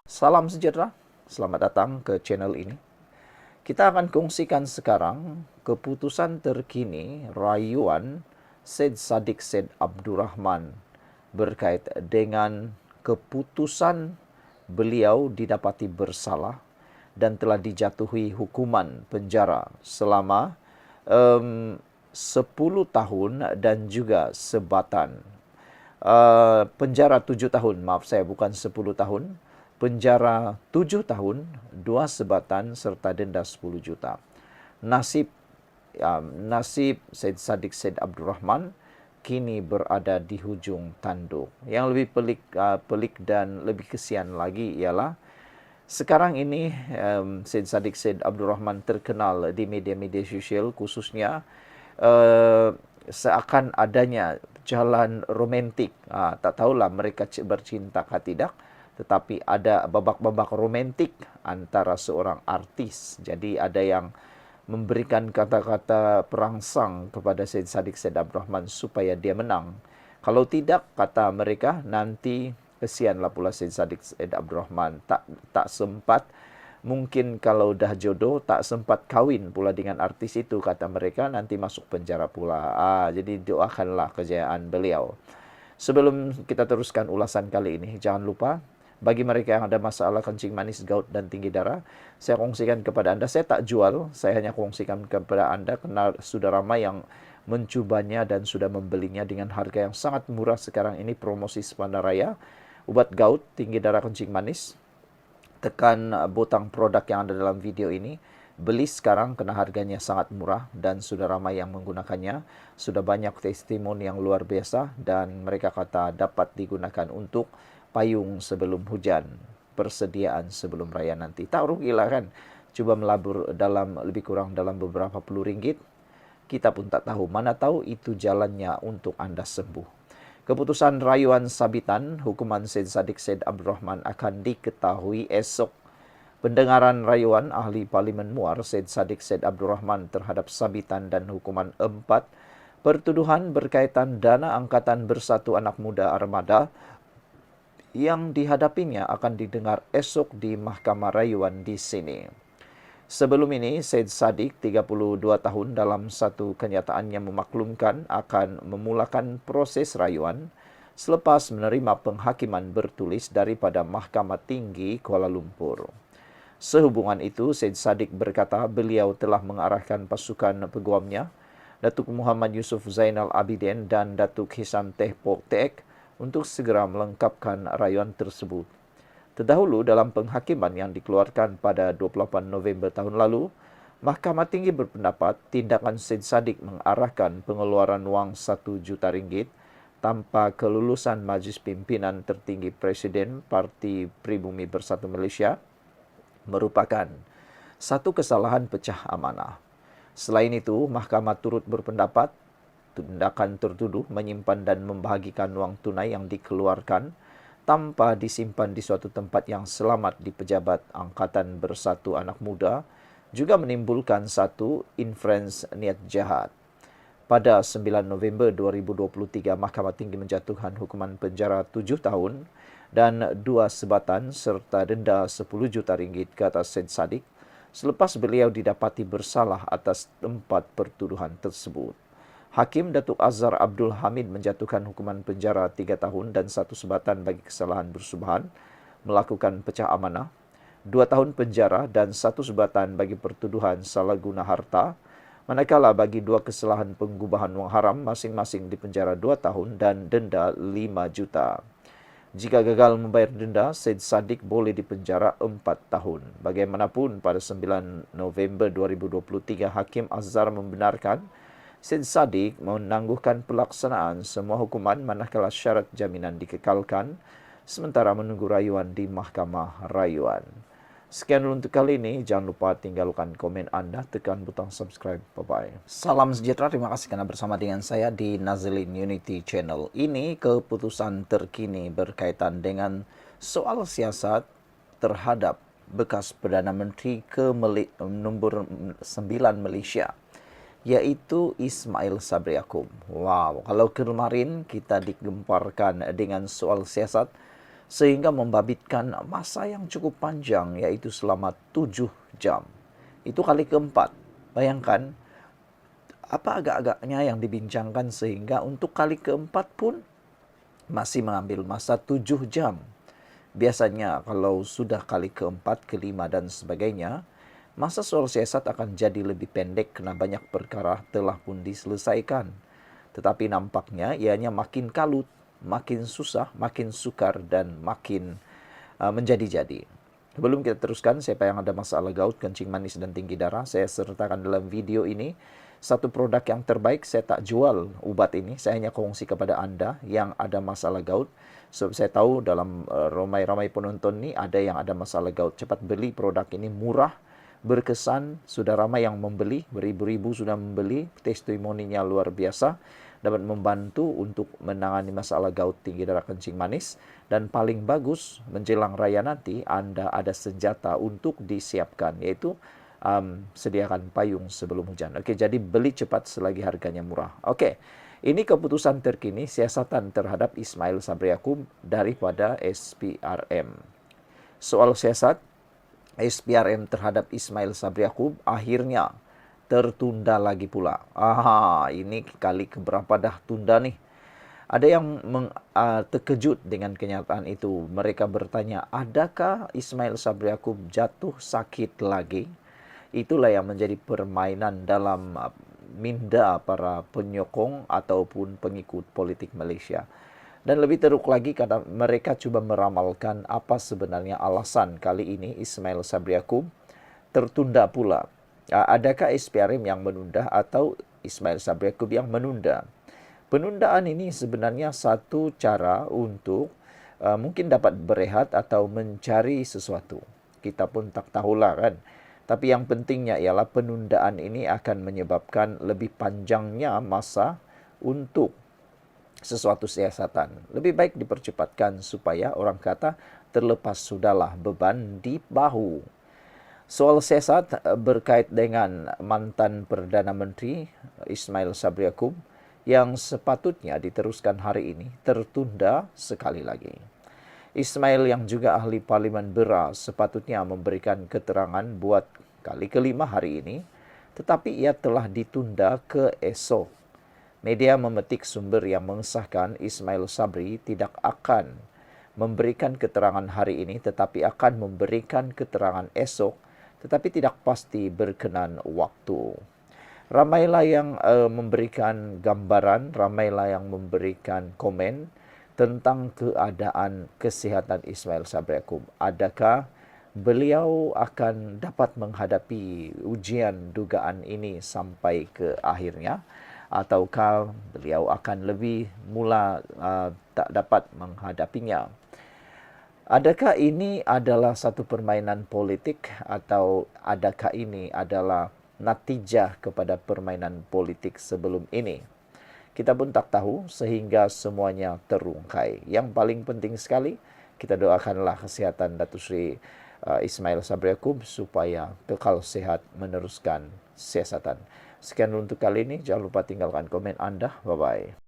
Salam sejahtera, selamat datang ke channel ini. Kita akan kongsikan sekarang keputusan terkini rayuan Syed Saddiq Syed Abdurrahman berkait dengan keputusan beliau didapati bersalah dan telah dijatuhi hukuman penjara selama 10 tahun dan juga sebatan. Penjara 7 tahun, maaf saya bukan 10 tahun, penjara 7 tahun, 2 sebatan serta denda 10 juta. Nasib Syed Saddiq Syed Abdurrahman kini berada di hujung tanduk. Yang lebih pelik dan lebih kesian lagi ialah sekarang ini Syed Saddiq Syed Abdurrahman terkenal di media-media sosial, khususnya seakan adanya jalan romantik. Tak tahulah mereka bercinta atau tidak, tetapi ada babak-babak romantik antara seorang artis. Jadi ada yang memberikan kata-kata perangsang kepada Syed Saddiq Syed Abdurrahman supaya dia menang. Kalau tidak, kata mereka, nanti kesianlah pula Syed Saddiq Syed Abdurrahman. Tak sempat, mungkin kalau dah jodoh, tak sempat kawin pula dengan artis itu, kata mereka, nanti masuk penjara pula. Jadi doakanlah kejayaan beliau. Sebelum kita teruskan ulasan kali ini, jangan lupa bagi mereka yang ada masalah kencing manis, gout, dan tinggi darah, saya kongsikan kepada Anda. Saya tak jual, saya hanya kongsikan kepada Anda karena sudah ramai yang mencobanya dan sudah membelinya dengan harga yang sangat murah sekarang ini, promosi sepanjang raya. Obat gout, tinggi darah, kencing manis, tekan butang produk yang ada dalam video ini. Beli sekarang karena harganya sangat murah dan sudah ramai yang menggunakannya. Sudah banyak testimoni yang luar biasa dan mereka kata dapat digunakan untuk payung sebelum hujan, persediaan sebelum raya nanti. Tak rugilah kan, coba melabur dalam lebih kurang dalam beberapa puluh ringgit. Kita pun tak tahu, mana tahu itu jalannya untuk Anda sembuh. Keputusan rayuan sabitan hukuman Syed Saddiq Syed Abdurrahman akan diketahui esok. Pendengaran rayuan ahli Parlimen Muar Syed Saddiq Syed Abdurrahman terhadap sabitan dan hukuman 4 pertuduhan berkaitan dana angkatan bersatu anak muda armada yang dihadapinya akan didengar esok di Mahkamah Rayuan di sini. Sebelum ini, Syed Saddiq, 32 tahun, dalam satu kenyataannya memaklumkan akan memulakan proses rayuan selepas menerima penghakiman bertulis daripada Mahkamah Tinggi Kuala Lumpur. Sehubungan itu, Syed Saddiq berkata beliau telah mengarahkan pasukan peguamnya, Datuk Muhammad Yusuf Zainal Abidin dan Datuk Hisam Teh Pok Tek, untuk segera melengkapkan rayuan tersebut. Terdahulu dalam penghakiman yang dikeluarkan pada 28 November tahun lalu, Mahkamah Tinggi berpendapat tindakan Syed Saddiq mengarahkan pengeluaran wang 1 juta ringgit tanpa kelulusan Majlis Pimpinan Tertinggi Presiden Parti Pribumi Bersatu Malaysia merupakan satu kesalahan pecah amanah. Selain itu, Mahkamah turut berpendapat tindakan tertuduh menyimpan dan membahagikan wang tunai yang dikeluarkan tanpa disimpan di suatu tempat yang selamat di Pejabat Angkatan Bersatu Anak Muda juga menimbulkan satu inferens niat jahat. Pada 9 November 2023, Mahkamah Tinggi menjatuhkan hukuman penjara 7 tahun dan 2 sebatan serta denda 10 juta ringgit ke atas Syed Saddiq selepas beliau didapati bersalah atas 4 pertuduhan tersebut. Hakim Datuk Azhar Abdul Hamid menjatuhkan hukuman penjara 3 tahun dan 1 sebatan bagi kesalahan bersubahan melakukan pecah amanah, 2 tahun penjara dan 1 sebatan bagi pertuduhan salah guna harta, manakala bagi 2 kesalahan penggubahan wang haram masing-masing dipenjara 2 tahun dan denda 5 juta. Jika gagal membayar denda, Syed Saddiq boleh dipenjara 4 tahun. Bagaimanapun, pada 9 November 2023, Hakim Azhar membenarkan Syed Saddiq menangguhkan pelaksanaan semua hukuman manakala syarat jaminan dikekalkan sementara menunggu rayuan di Mahkamah Rayuan. Sekian dulu untuk kali ini. Jangan lupa tinggalkan komen Anda, tekan butang subscribe. Bye-bye. Salam sejahtera. Terima kasih karena bersama dengan saya di Nazlin Unity Channel. Ini keputusan terkini berkaitan dengan soal siasat terhadap bekas Perdana Menteri nombor 9 Malaysia, yaitu Ismail Sabri Yaakob. Wow, kalau kemarin kita digemparkan dengan soal siasat sehingga membabitkan masa yang cukup panjang, yaitu selama 7 jam. Itu kali keempat. Bayangkan, apa agak-agaknya yang dibincangkan sehingga untuk kali keempat pun masih mengambil masa 7 jam. Biasanya kalau sudah kali keempat, kelima, dan sebagainya, masa soal siasat akan jadi lebih pendek karena banyak perkara telah pun diselesaikan. Tetapi nampaknya ianya makin kalut, makin susah, makin sukar, dan makin menjadi-jadi. Sebelum kita teruskan, siapa yang ada masalah gout, kencing manis, dan tinggi darah, saya sertakan dalam video ini satu produk yang terbaik. Saya tak jual obat ini, saya hanya kongsi kepada Anda yang ada masalah gout. Sebab saya tahu dalam ramai-ramai penonton ni ada yang ada masalah gout. Cepat beli produk ini, murah, berkesan, sudah ramai yang membeli, beribu-ribu sudah membeli, testimoninya luar biasa, dapat membantu untuk menangani masalah gout, tinggi darah, kencing manis. Dan paling bagus, menjelang raya nanti, Anda ada senjata untuk disiapkan, yaitu sediakan payung sebelum hujan. Oke, jadi beli cepat selagi harganya murah. Oke, ini keputusan terkini siasatan terhadap Ismail Sabri Yaakob daripada SPRM. Soal siasat SPRM terhadap Ismail Sabri Yaakob akhirnya tertunda lagi pula. Ini kali keberapa dah tunda nih? Ada yang terkejut dengan kenyataan itu. Mereka bertanya, adakah Ismail Sabri Yaakob jatuh sakit lagi? Itulah yang menjadi permainan dalam minda para penyokong ataupun pengikut politik Malaysia. Dan lebih teruk lagi karena mereka cuba meramalkan apa sebenarnya alasan kali ini Ismail Sabri Yaakob tertunda pula. Adakah SPRM yang menunda atau Ismail Sabri Yaakob yang menunda? Penundaan ini sebenarnya satu cara untuk mungkin dapat berehat atau mencari sesuatu. Kita pun tak tahulah kan. Tapi yang pentingnya ialah penundaan ini akan menyebabkan lebih panjangnya masa untuk sesuatu siasatan. Lebih baik dipercepatkan supaya orang kata terlepas sudahlah beban di bahu. Soal siasat berkait dengan mantan Perdana Menteri Ismail Sabri Yaakob yang sepatutnya diteruskan hari ini tertunda sekali lagi. Ismail yang juga ahli Parlimen Beras sepatutnya memberikan keterangan buat kali kelima hari ini, tetapi ia telah ditunda ke esok. Media memetik sumber yang mengesahkan Ismail Sabri tidak akan memberikan keterangan hari ini tetapi akan memberikan keterangan esok, tetapi tidak pasti berkenan waktu. Ramailah yang memberikan gambaran, ramailah yang memberikan komen tentang keadaan kesihatan Ismail Sabri Yaakob. Adakah beliau akan dapat menghadapi ujian dugaan ini sampai ke akhirnya? Ataukah beliau akan lebih mula tak dapat menghadapinya? Adakah ini adalah satu permainan politik atau adakah ini adalah natijah kepada permainan politik sebelum ini? Kita pun tak tahu sehingga semuanya terungkai. Yang paling penting sekali, kita doakanlah kesehatan Datuk Seri Ismail Sabri Yaakob supaya kekal sehat meneruskan siasatan. Sekian untuk kali ini, jangan lupa tinggalkan komen Anda. Bye-bye.